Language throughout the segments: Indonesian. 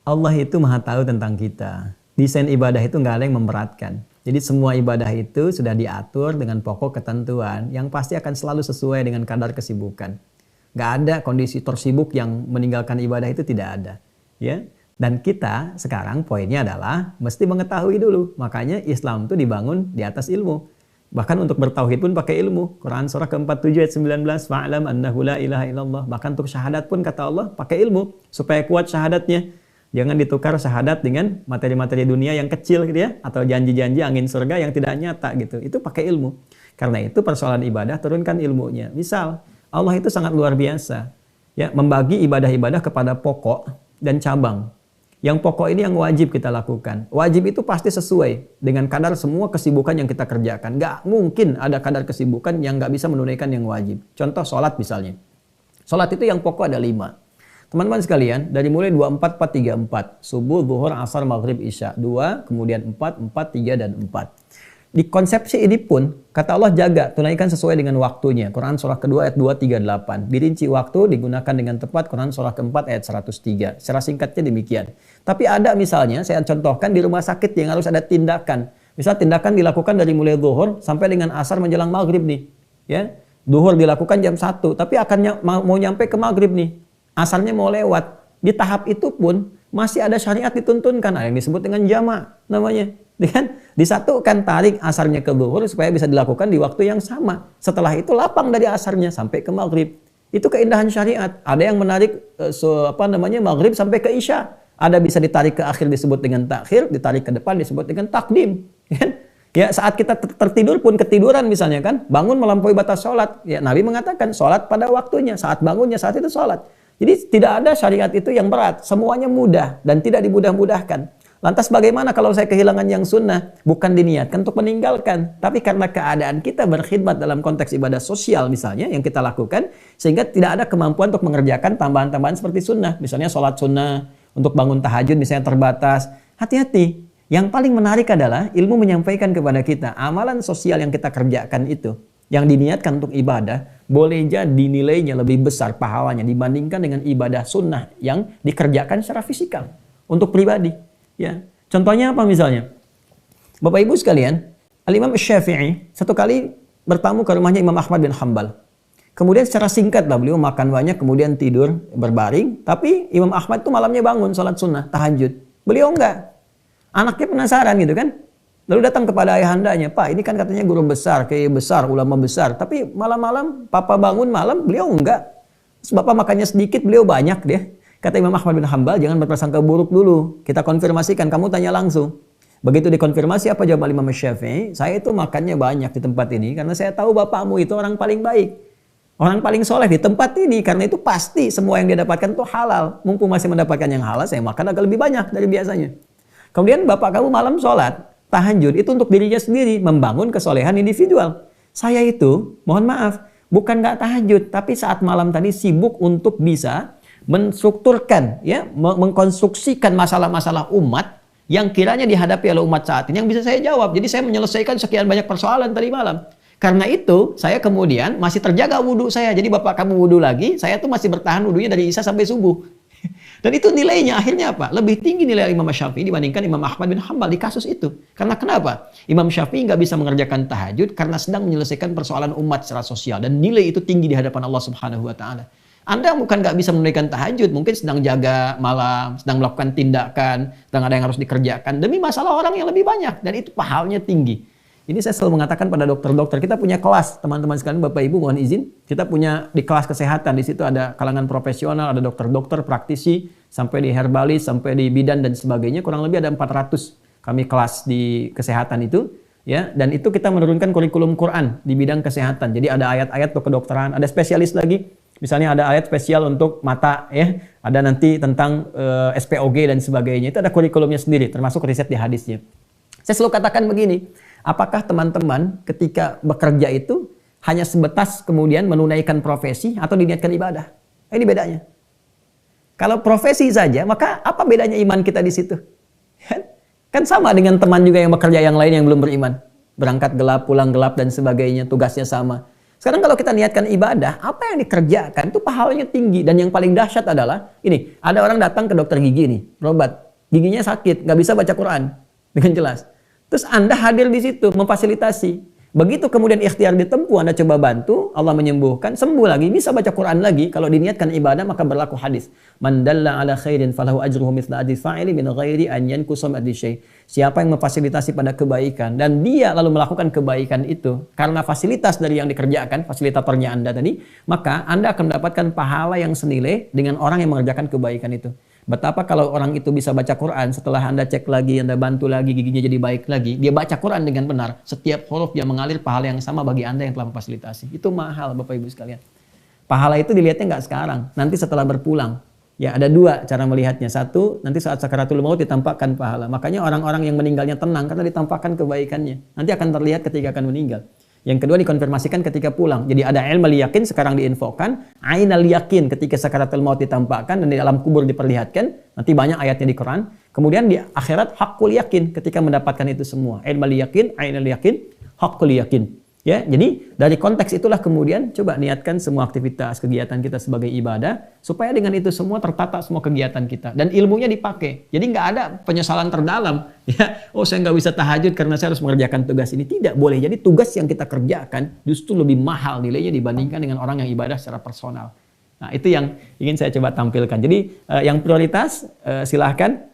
Allah itu maha tahu tentang kita. Desain ibadah itu nggak ada yang memberatkan. Jadi semua ibadah itu sudah diatur dengan pokok ketentuan yang pasti akan selalu sesuai dengan kadar kesibukan. Nggak ada kondisi tersibuk yang meninggalkan ibadah itu, tidak ada. Ya. Dan kita sekarang poinnya adalah mesti mengetahui dulu. Makanya Islam itu dibangun di atas ilmu. Bahkan untuk bertauhid pun pakai ilmu. Quran surah ke-47 ayat 19, fa'lam annahu la ilaha illallah. Bahkan untuk syahadat pun kata Allah pakai ilmu supaya kuat syahadatnya. Jangan ditukar syahadat dengan materi-materi dunia yang kecil gitu ya, atau janji-janji angin surga yang tidak nyata gitu. Itu pakai ilmu. Karena itu persoalan ibadah turunkan ilmunya. Misal Allah itu sangat luar biasa ya, membagi ibadah-ibadah kepada pokok dan cabang. Yang pokok ini yang wajib kita lakukan. Wajib itu pasti sesuai dengan kadar semua kesibukan yang kita kerjakan. Nggak mungkin ada kadar kesibukan yang nggak bisa menunaikan yang wajib. Contoh sholat misalnya. Sholat itu yang pokok ada 5. Teman-teman sekalian, dari mulai 24, 4, 3, 4. Subuh, zuhur, asar, maghrib, isya. 2, kemudian 4, 4, 3, dan 4. Di konsepsi ini pun, kata Allah jaga, tunaikan sesuai dengan waktunya. Quran surah kedua ayat 2, 3, 8. Dirinci waktu, digunakan dengan tepat. Quran surah keempat ayat 103. Secara singkatnya demikian. Tapi ada misalnya, saya contohkan di rumah sakit yang harus ada tindakan. Misal tindakan dilakukan dari mulai zuhur sampai dengan asar menjelang maghrib nih. Ya, zuhur dilakukan jam 1, tapi akan mau nyampe ke maghrib nih. Asarnya mau lewat. Di tahap itu pun masih ada syariat dituntunkan. Ada yang disebut dengan jama' namanya. Kan? Disatukan, tarik asarnya ke zuhur supaya bisa dilakukan di waktu yang sama. Setelah itu lapang dari asarnya sampai ke maghrib. Itu keindahan syariat. Ada yang menarik maghrib sampai ke isya. Ada bisa ditarik ke akhir disebut dengan takhir, ditarik ke depan disebut dengan takdim. Kan? Ya, saat kita tertidur pun ketiduran misalnya kan, bangun melampaui batas sholat. Ya, Nabi mengatakan sholat pada waktunya, saat bangunnya saat itu sholat. Jadi tidak ada syariat itu yang berat, semuanya mudah dan tidak dimudah-mudahkan. Lantas bagaimana kalau saya kehilangan yang sunnah? Bukan diniatkan untuk meninggalkan, tapi karena keadaan kita berkhidmat dalam konteks ibadah sosial misalnya yang kita lakukan, sehingga tidak ada kemampuan untuk mengerjakan tambahan-tambahan seperti sunnah. Misalnya sholat sunnah, untuk bangun tahajud misalnya terbatas. Hati-hati, yang paling menarik adalah ilmu menyampaikan kepada kita, amalan sosial yang kita kerjakan itu, yang diniatkan untuk ibadah, boleh jadi nilainya lebih besar pahalanya dibandingkan dengan ibadah sunnah yang dikerjakan secara fisikal untuk pribadi. Ya, contohnya apa misalnya? Bapak Ibu sekalian, Al-Imam Syafi'i satu kali bertamu ke rumahnya Imam Ahmad bin Hanbal. Kemudian secara singkat lah beliau makan banyak, kemudian tidur berbaring. Tapi Imam Ahmad itu malamnya bangun sholat sunnah, tahajud. Beliau enggak. Anaknya penasaran gitu kan. Lalu datang kepada ayahandanya, Pak ini kan katanya guru besar, kiai besar, ulama besar. Tapi malam-malam Papa bangun malam, beliau enggak. Terus Bapak makannya sedikit, beliau banyak deh. Kata Imam Ahmad bin Hanbal, jangan berprasangka buruk dulu. Kita konfirmasikan, kamu tanya langsung. Begitu dikonfirmasi apa jawab Imam Syafi'i? Saya itu makannya banyak di tempat ini karena saya tahu bapakmu itu orang paling baik. Orang paling soleh di tempat ini. Karena itu pasti semua yang dia dapatkan itu halal. Mumpung masih mendapatkan yang halal, saya makan agak lebih banyak dari biasanya. Kemudian bapak kamu malam sholat. Tahajud itu untuk dirinya sendiri, membangun kesolehan individual. Saya itu, mohon maaf, bukan nggak tahajud, tapi saat malam tadi sibuk untuk bisa menstrukturkan, ya, mengkonstruksikan masalah-masalah umat yang kiranya dihadapi oleh umat saat ini yang bisa saya jawab. Jadi saya menyelesaikan sekian banyak persoalan tadi malam. Karena itu, saya kemudian masih terjaga wudhu saya. Jadi bapak kamu wudhu lagi, saya tuh masih bertahan wudhunya dari isya sampai subuh. Dan itu nilainya akhirnya apa? Lebih tinggi nilai Imam Syafi'i dibandingkan Imam Ahmad bin Hanbal di kasus itu. Karena kenapa? Imam Syafi'i nggak bisa mengerjakan tahajud karena sedang menyelesaikan persoalan umat secara sosial. Dan nilai itu tinggi di hadapan Allah Subhanahu wa Ta'ala. Anda bukan nggak bisa menunaikan tahajud, mungkin sedang jaga malam, sedang melakukan tindakan, sedang ada yang harus dikerjakan demi masalah orang yang lebih banyak. Dan itu pahalanya tinggi. Ini saya selalu mengatakan pada dokter-dokter, kita punya kelas, teman-teman sekalian, Bapak Ibu mohon izin, kita punya di kelas kesehatan, di situ ada kalangan profesional, ada dokter-dokter, praktisi, sampai di herbalis, sampai di bidan dan sebagainya, kurang lebih ada 400 kami kelas di kesehatan itu, ya, dan itu kita menurunkan kurikulum Quran di bidang kesehatan. Jadi ada ayat-ayat untuk kedokteran, ada spesialis lagi, misalnya ada ayat spesial untuk mata, ya, ada nanti tentang SPOG dan sebagainya, itu ada kurikulumnya sendiri, termasuk riset di hadisnya. Saya selalu katakan begini, apakah teman-teman ketika bekerja itu hanya sebatas kemudian menunaikan profesi atau diniatkan ibadah? Ini bedanya. Kalau profesi saja, maka apa bedanya iman kita di situ? Kan sama dengan teman juga yang bekerja yang lain yang belum beriman. Berangkat gelap, pulang gelap dan sebagainya, tugasnya sama. Sekarang kalau kita niatkan ibadah, apa yang dikerjakan itu pahalanya tinggi. Dan yang paling dahsyat adalah, ini, ada orang datang ke dokter gigi nih, berobat. Giginya sakit, nggak bisa baca Quran dengan jelas. Terus Anda hadir di situ, memfasilitasi. Begitu kemudian ikhtiar ditempuh, Anda coba bantu, Allah menyembuhkan, sembuh lagi, bisa baca Quran lagi. Kalau diniatkan ibadah, maka berlaku hadis. Man dalla ala khairin falahu ajruhu mithla ajri fa'ili min ghairi an yanqusa min ajri syai'. Siapa yang memfasilitasi pada kebaikan dan dia lalu melakukan kebaikan itu karena fasilitas dari yang dikerjakan, fasilitatornya Anda tadi, maka Anda akan mendapatkan pahala yang senilai dengan orang yang mengerjakan kebaikan itu. Betapa kalau orang itu bisa baca Quran, setelah Anda cek lagi, Anda bantu lagi, giginya jadi baik lagi, dia baca Quran dengan benar, setiap huruf dia mengalir pahala yang sama bagi Anda yang telah memfasilitasi. Itu mahal Bapak Ibu sekalian. Pahala itu dilihatnya nggak sekarang, nanti setelah berpulang. Ya, ada dua cara melihatnya. Satu, nanti saat sakaratul maut ditampakkan pahala. Makanya orang-orang yang meninggalnya tenang karena ditampakkan kebaikannya. Nanti akan terlihat ketika akan meninggal. Yang kedua dikonfirmasikan ketika pulang. Jadi ada ilmu yakin sekarang diinfokan, ainal yakin ketika sakaratul maut ditampakkan dan di dalam kubur diperlihatkan. Nanti banyak ayatnya di Quran. Kemudian di akhirat hakul yakin ketika mendapatkan itu semua. Ilmu yakin, ainal yakin, hakul yakin. Ya, jadi dari konteks itulah kemudian coba niatkan semua aktivitas kegiatan kita sebagai ibadah supaya dengan itu semua tertata semua kegiatan kita dan ilmunya dipakai. Jadi nggak ada penyesalan terdalam. Ya, oh saya nggak bisa tahajud karena saya harus mengerjakan tugas ini. Tidak boleh. Jadi tugas yang kita kerjakan justru lebih mahal nilainya dibandingkan dengan orang yang ibadah secara personal. Nah itu yang ingin saya coba tampilkan. Jadi yang prioritas silahkan.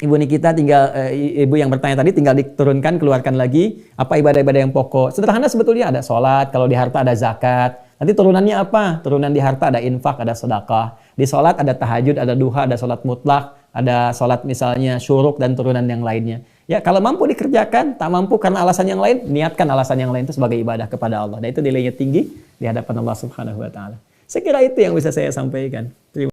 Ibu Nikita tinggal, ibu yang bertanya tadi tinggal diturunkan, keluarkan lagi apa ibadah-ibadah yang pokok. Sederhana sebetulnya ada sholat, kalau di harta ada zakat. Nanti turunannya apa? Turunan di harta ada infak, ada sedekah. Di sholat ada tahajud, ada duha, ada sholat mutlak, ada sholat misalnya syuruk dan turunan yang lainnya. Ya kalau mampu dikerjakan, tak mampu karena alasan yang lain, niatkan alasan yang lain itu sebagai ibadah kepada Allah. Dan itu nilainya tinggi di hadapan Allah Subhanahu Wa Taala. Saya kira itu yang bisa saya sampaikan. Terima